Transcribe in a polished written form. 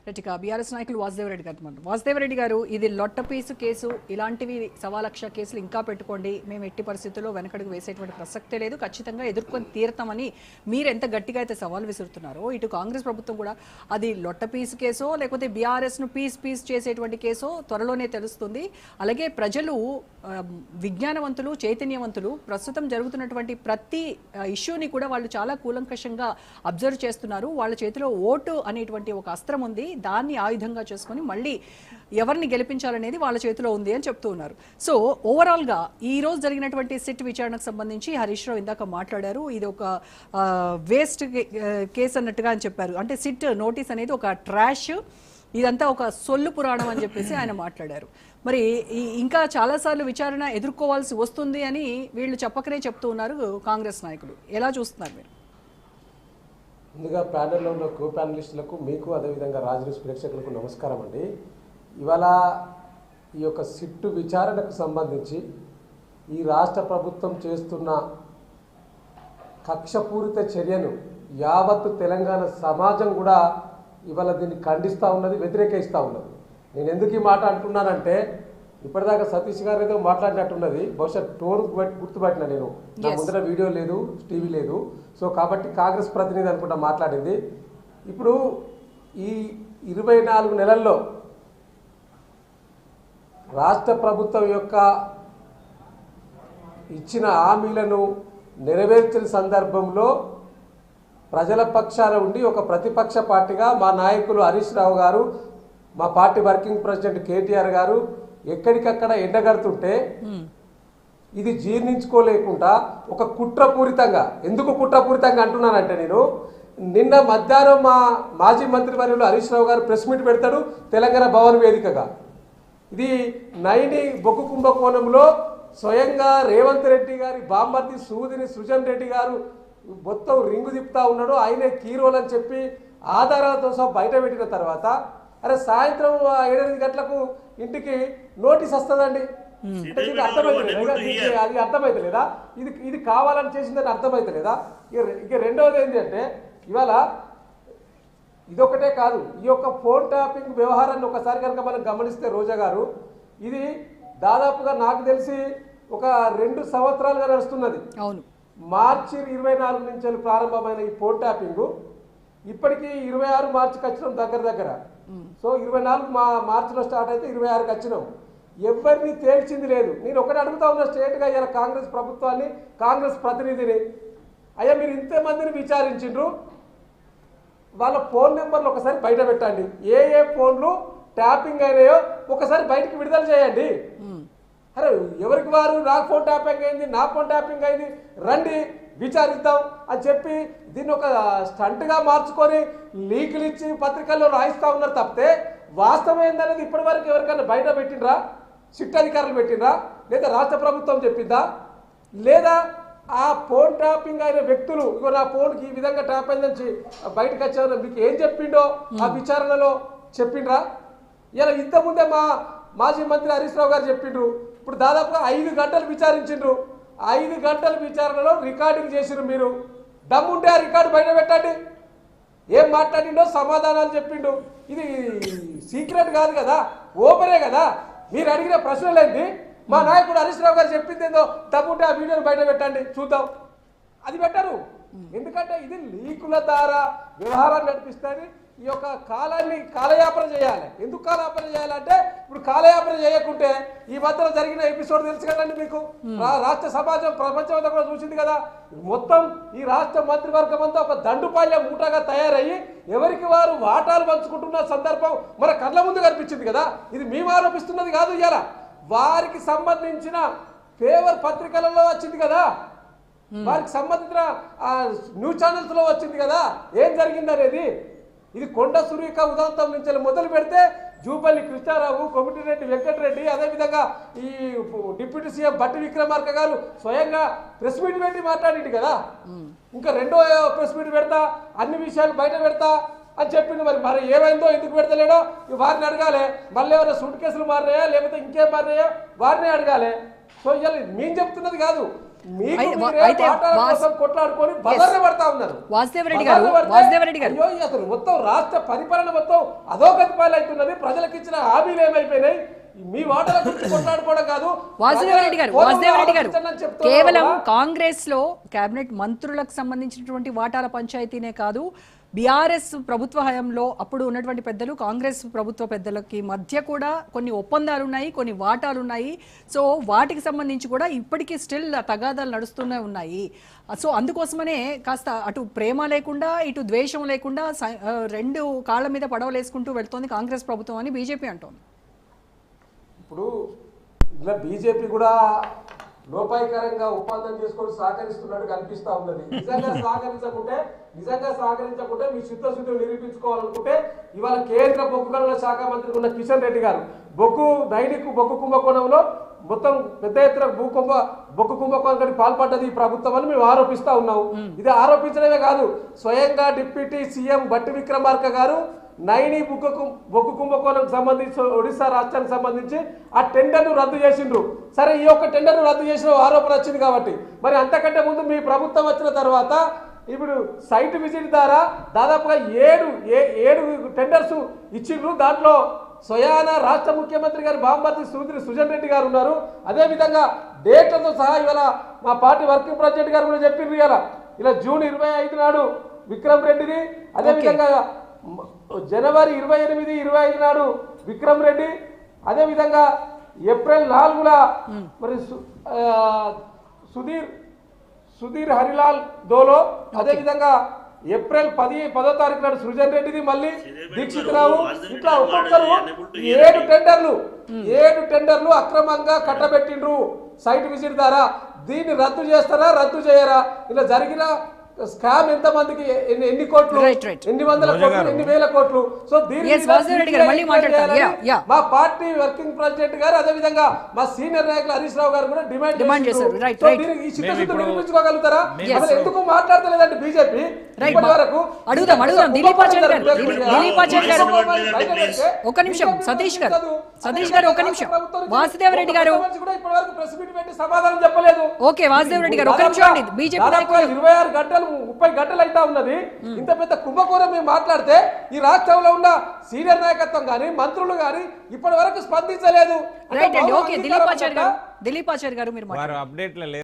రెడ్డిగా BRS నాయకులు వాసుదేవరెడ్డి గారు ఇది లొట్టపీసు కేసు ఇలాంటివి 1,00,000 కేసులు ఇంకా పెట్టుకోండి మేము ఎట్టి పరిస్థితుల్లో వెనకడుగు వేసేటువంటి ప్రసక్తే లేదు ఖచ్చితంగా ఎదుర్కొని తీరతామని మీరు ఎంత గట్టిగా అయితే సవాల్ విసురుతున్నారో ఇటు కాంగ్రెస్ ప్రభుత్వం కూడా అది లొట్టపీసు కేసో లేకపోతే బీఆర్ఎస్ ను పీస్ చేసేటువంటి కేసో త్వరలోనే తెలుస్తుంది. అలాగే ప్రజలు విజ్ఞానవంతులు చైతన్యవంతులు ప్రస్తుతం జరుగుతున్నటువంటి ప్రతి ఇష్యూని కూడా వాళ్ళు చాలా కూలంకషంగా అబ్జర్వ్ చేస్తున్నారు. వాళ్ళ చేతిలో ఓటు అనేటువంటి ఒక అస్త్రం ఉంది, దాన్ని ఆయుధంగా చేసుకొని మళ్ళీ ఎవరిని గెలిపించాలనేది వాళ్ళ చేతిలో ఉంది అని చెప్తూ ఉన్నారు. సో ఓవరాల్గా ఈ రోజు జరిగినటువంటి సిట్ విచారణకు సంబంధించి హరీష్ రావు ఇందాక మాట్లాడారు, ఇది ఒక వేస్ట్ కేసు అన్నట్టుగా అని చెప్పారు. అంటే సిట్ నోటీస్ అనేది ఒక ట్రాష్, ఇదంతా ఒక సొల్లు పురాణం అని చెప్పేసి ఆయన మాట్లాడారు. మరి ఇంకా చాలాసార్లు విచారణ ఎదుర్కోవాల్సి వస్తుంది అని వీళ్ళు చెప్పకనే చెప్తూ ఉన్నారు కాంగ్రెస్ నాయకులు. ఎలా చూస్తున్నారు మీరు? ముందుగా ప్యానెల్లో ఉన్న కో ప్యానలిస్టులకు మీకు అదేవిధంగా రాజ్ న్యూస్ ప్రేక్షకులకు నమస్కారం అండి. ఇవాళ ఈ యొక్క సిట్టు విచారణకు సంబంధించి ఈ రాష్ట్ర ప్రభుత్వం చేస్తున్న కక్షపూరిత చర్యను యావత్తు తెలంగాణ సమాజం కూడా ఇవాళ దీన్ని ఖండిస్తూ ఉన్నది, వ్యతిరేకిస్తూ ఉన్నది. నేను ఎందుకు ఈ మాట అంటున్నానంటే ఇప్పటిదాకా సతీష్ గారు ఏదో మాట్లాడినట్టున్నది, బహుశా టోన్ గుర్తుపట్టిన నేను, నా ముందర వీడియో లేదు టీవీ లేదు, సో కాబట్టి కాంగ్రెస్ ప్రతినిధి అనుకుంటా మాట్లాడింది. ఇప్పుడు ఈ 24 నెలల్లో రాష్ట్ర ప్రభుత్వం యొక్క ఇచ్చిన హామీలను నెరవేర్చిన సందర్భంలో ప్రజల పక్షాన ఉండి ఒక ప్రతిపక్ష పార్టీగా మా నాయకులు హరీష్ రావు గారు, మా పార్టీ వర్కింగ్ ప్రెసిడెంట్ కేటీఆర్ గారు ఎక్కడికక్కడ ఎండగడుతుంటే ఇది జీర్ణించుకోలేకుండా ఒక కుట్రపూరితంగా, ఎందుకు కుట్రపూరితంగా అంటున్నానంటే నేను నిన్న మధ్యాహ్నం మా మాజీ మంత్రివర్యులు హరీష్ రావు గారు ప్రెస్ మీట్ పెడతాడు తెలంగాణ భవన్ వేదికగా. ఇది నైని బొగ్గు కుంభకోణంలో స్వయంగా రేవంత్ రెడ్డి గారి బామ్మర్ది సూదిని సృజన్ రెడ్డి గారు మొత్తం రింగు తిప్పుతా ఉన్నాడు, ఆయనే కీరోల్ అని చెప్పి ఆధారాలతో సహా బయట పెట్టిన తర్వాత అరే సాయంత్రం 7-8 గంటలకు ఇంటికి నోటీస్ వస్తుందండి. అది అర్థమైతలేదా? ఇది కావాలని చేసిందని అర్థమైతలేదా? ఇక రెండవది ఏంటంటే ఇవాళ ఇదొకటే కాదు, ఈ యొక్క ఫోన్ ట్యాపింగ్ వ్యవహారాన్ని ఒకసారి కనుక మనం గమనిస్తే రోజా గారు, ఇది దాదాపుగా నాకు తెలిసి ఒక 2 సంవత్సరాలుగా నడుస్తున్నది. మార్చి 24 నుంచి ప్రారంభమైన ఈ ఫోన్ ట్యాపింగ్ ఇప్పటికీ 26 మార్చికి వచ్చినాం దగ్గర. సో 24 మార్చిలో స్టార్ట్ అయితే 26కి వచ్చినాం. ఎవరిని తేల్చింది లేదు. నేను ఒకటి అడుగుతా ఉన్నా స్టేట్గా ఇలా కాంగ్రెస్ ప్రభుత్వాన్ని, కాంగ్రెస్ ప్రతినిధిని, అయ్యా మీరు ఇంతమందిని విచారించిండ్రు, వాళ్ళ ఫోన్ నెంబర్లు ఒకసారి బయట పెట్టండి, ఏ ఫోన్లు ట్యాపింగ్ అయినాయో ఒకసారి బయటికి విడుదల చేయండి. అరే ఎవరికి వారు నా ఫోన్ ట్యాపింగ్ అయింది, నా ఫోన్ ట్యాపింగ్ అయింది, రండి విచారిద్దాం అని చెప్పి దీన్ని ఒక స్టంట్గా మార్చుకొని లీకులు ఇచ్చి పత్రికల్లో రాయిస్తూ ఉన్నారు తప్పితే వాస్తవం ఏందనేది ఇప్పటి వరకు ఎవరికైనా బయట పెట్టినరా? సిట్ అధికారులు పెట్టినరా? లేదా రాష్ట్ర ప్రభుత్వం చెప్పిందా? లేదా ఆ ఫోన్ ట్యాపింగ్ అయిన వ్యక్తులు ఇగో నా ఫోన్కి ఈ విధంగా ట్యాప్ అయిందని బయటకు వచ్చారు మీకు ఏం చెప్పిండో ఆ విచారణలో చెప్పిండ్రా? ఇలా ఇంతకుముందే మా మాజీ మంత్రి హరీష్ రావు గారు చెప్పిండ్రు. ఇప్పుడు దాదాపుగా 5 గంటలు విచారించిండ్రు. 5 గంటల విచారణలో రికార్డింగ్ చేసిరు. మీరు దమ్ముంటే ఆ రికార్డు బయట పెట్టండి, ఏం మాట్లాడిండో సమాధానాలు చెప్పిండు. ఇది సీక్రెట్ కాదు కదా, ఓపెనే కదా. మీరు అడిగిన ప్రశ్నలు ఏంటి? మా నాయకుడు హరీష్ రావు గారు చెప్పింది ఏందో దమ్ముంటే ఆ వీడియోని బయట పెట్టండి చూద్దాం. అది పెట్టరు. ఎందుకంటే ఇది లీకుల ద్వారా వ్యవహారాన్ని నడిపిస్తుంది. ఈ యొక్క కాలాన్ని కాలయాపన చేయాలి. ఎందుకు కాలయాపన చేయాలంటే ఇప్పుడు కాలయాపన చేయకుంటే ఈ మధ్యలో జరిగిన ఎపిసోడ్ తెలుసు కదండి మీకు, రాష్ట్ర సమాజం ప్రపంచం అంతా కూడా చూసింది కదా. మొత్తం ఈ రాష్ట్ర మంత్రివర్గం అంతా ఒక దండుపాల్య మూటగా తయారయ్యి ఎవరికి వారు వాటాలు పంచుకుంటున్న సందర్భం మన కళ్ళ ముందు కనిపించింది కదా. ఇది మేము ఆరోపిస్తున్నది కాదు, ఇవాళ వారికి సంబంధించిన ఫేవర్ పత్రికలలో వచ్చింది కదా, వారికి సంబంధించిన న్యూస్ ఛానల్స్ లో వచ్చింది కదా ఏం జరిగింది అనేది. ఇది కొండ సురేఖ ఉదాంతం నుంచి మొదలు పెడితే జూపల్లి కృష్ణారావు, కోమటిరెడ్డి వెంకటరెడ్డి, అదేవిధంగా ఈ డిప్యూటీ సీఎం బట్టి విక్రమార్క గారు స్వయంగా ప్రెస్ మీట్ పెట్టి మాట్లాడింది కదా. ఇంకా రెండో ప్రెస్ మీట్ పెడతా, అన్ని విషయాలు బయట పెడతా అని చెప్పింది. మరి ఏమైందో ఎందుకు పెడతలేడో వారిని అడగాలి. మళ్ళీ ఏమైనా సూట్ కేసులు మారినాయా లేకపోతే ఇంకేం మారినాయా వారిని అడగాలి. సో ఇవాళ మేము చెప్తున్నది కాదు, మీకు అయితే- మీరే అయితే వాటాల వాస్- కోసం కొట్లాడుకొని బజార్న పడతా ఉన్నారు. వాసుదేవరెడ్డి గారు, బజార్న పడితే వాసుదేవరెడ్డి గారు. అయ్యో అసలు మొత్తం రాష్ట్ర పరిపాలన మొత్తం అధోగతి పాలవుతున్నది. ప్రజలకు ఇచ్చిన హామీలు ఏమైపోయినాయి? మీ వాటాల గురించి కొట్లాడుకోవడం కాదు. వాసుదేవరెడ్డి గారు, ప్రజల వాసుదేవరెడ్డి గారు, ఆలోచించండి అని చెప్తున్నారు కేవలం కదా. కాంగ్రెస్ లో కేబినెట్ మంత్రులకు సంబంధించినటువంటి వాటాల పంచాయతీనే కాదు, బీఆర్ఎస్ ప్రభుత్వ హయాంలో అప్పుడు ఉన్నటువంటి పెద్దలు, కాంగ్రెస్ ప్రభుత్వ పెద్దలకి మధ్య కూడా కొన్ని ఒప్పందాలు ఉన్నాయి, కొన్ని వాటాలు ఉన్నాయి. సో వాటికి సంబంధించి కూడా ఇప్పటికీ స్టిల్ తగాదాలు నడుస్తూనే ఉన్నాయి. సో అందుకోసమనే కాస్త అటు ప్రేమ లేకుండా ఇటు ద్వేషం లేకుండా రెండు కాళ్ళ మీద పడవలేసుకుంటూ వెళ్తోంది కాంగ్రెస్ ప్రభుత్వం అని బీజేపీ అంటోంది. ఇప్పుడు ఇలా బీజేపీ కూడా లోపాయకరంగా ఒప్పందం చేసుకొని సహకరిస్తున్నట్టు కనిపిస్తా ఉన్నది. నిజంగా సహకరించకుంటే మీ చిత్తశుద్ధిని నిరూపించుకోవాలనుకుంటే ఇవాళ కేంద్ర బొగ్గు గనుల శాఖ మంత్రి ఉన్న కిషన్ రెడ్డి గారు బొగ్గు కుంభకోణంలో మొత్తం పెద్ద ఎత్తున బొగ్గు కుంభకోణానికి పాల్పడ్డది ఈ ప్రభుత్వం అని మేము ఆరోపిస్తా ఉన్నాం. ఇది ఆరోపించడమే కాదు, స్వయంగా డిప్యూటీ సీఎం బట్టి విక్రమార్క గారు నైని బొగ్గు కుంభకోణం సంబంధించి ఒడిశా రాష్ట్రానికి సంబంధించి ఆ టెండర్ను రద్దు చేసిండ్రు. సరే, ఈ యొక్క టెండర్ను రద్దు చేసిన ఆరోపణ వచ్చింది కాబట్టి మరి అంతకంటే ముందు మీ ప్రభుత్వం వచ్చిన తర్వాత ఇప్పుడు సైట్ విజిట్ ద్వారా దాదాపుగా ఏడు టెండర్స్ ఇచ్చిండ్రు. దాంట్లో స్వయాన రాష్ట్ర ముఖ్యమంత్రి గారు బాంబర్తి సుజన్ రెడ్డి గారు ఉన్నారు. అదేవిధంగా డేట్లతో సహా ఇవాళ మా పార్టీ వర్కింగ్ ప్రెసిడెంట్ గారు కూడా చెప్పిండ్రు. ఇలా జూన్ 25 నాడు విక్రమ్ రెడ్డిది, అదేవిధంగా జనవరి 28, 25 నాడు విక్రమ్ రెడ్డి, అదేవిధంగా ఏప్రిల్ 4 మరి సుధీర్ హరిలాల్ దోలో, అదేవిధంగా ఏప్రిల్ 10వ తారీఖు నాడు సృజన్ రెడ్డిది, మళ్ళీ దీక్షిత్ రావు, ఇట్లా ఒక్కొక్కరు 7 టెండర్లు అక్రమంగా కట్టబెట్టిండ్రు సైట్ విజిట్ ద్వారా. దీన్ని రద్దు చేస్తారా, రద్దు చేయరా? ఇలా జరిగిన స్కామ్ ఎంత మందికి, ఎన్ని కోట్లు, ఎన్ని వందల కోట్లు, ఎన్ని వేల కోట్లు? సో మా పార్టీ వర్కింగ్ ప్రెసిడెంట్ గారు, అదే విధంగా మా సీనియర్ నాయకులు హరీష్ రావు గారు కూడా డిమాండ్ చేశారు. నిరూపించుకోగలుగుతారా? అసలు ఎందుకు మాట్లాడతలేదండి బీజేపీ ఇప్పటి వరకు? అడుగుదాం దిలీప్ ఆచార్య గారు. ఒక నిమిషం సతీష్ గారు ఒక నిమిషం. వాసుదేవరెడ్డి గారు ఇప్పటి వరకు ప్రెస్ మీట్ పెట్టి సమాధానం చెప్పలేదు. ఓకే, వాసుదేవరెడ్డి గారు ఒక నిమిషం అండి. బీజేపీ 26 గంటలు 30 గంటలు అయితే ఉన్నది. ఇంత పెద్ద కుంభకోణం మేము మాట్లాడితే ఈ రాష్ట్రంలో ఉన్న సీనియర్ నాయకత్వం గాని, మంత్రులు గాని ఇప్పటి వరకు స్పందించలేదు. దిలీప్ ఆచార్య గారు మీరు అప్డేట్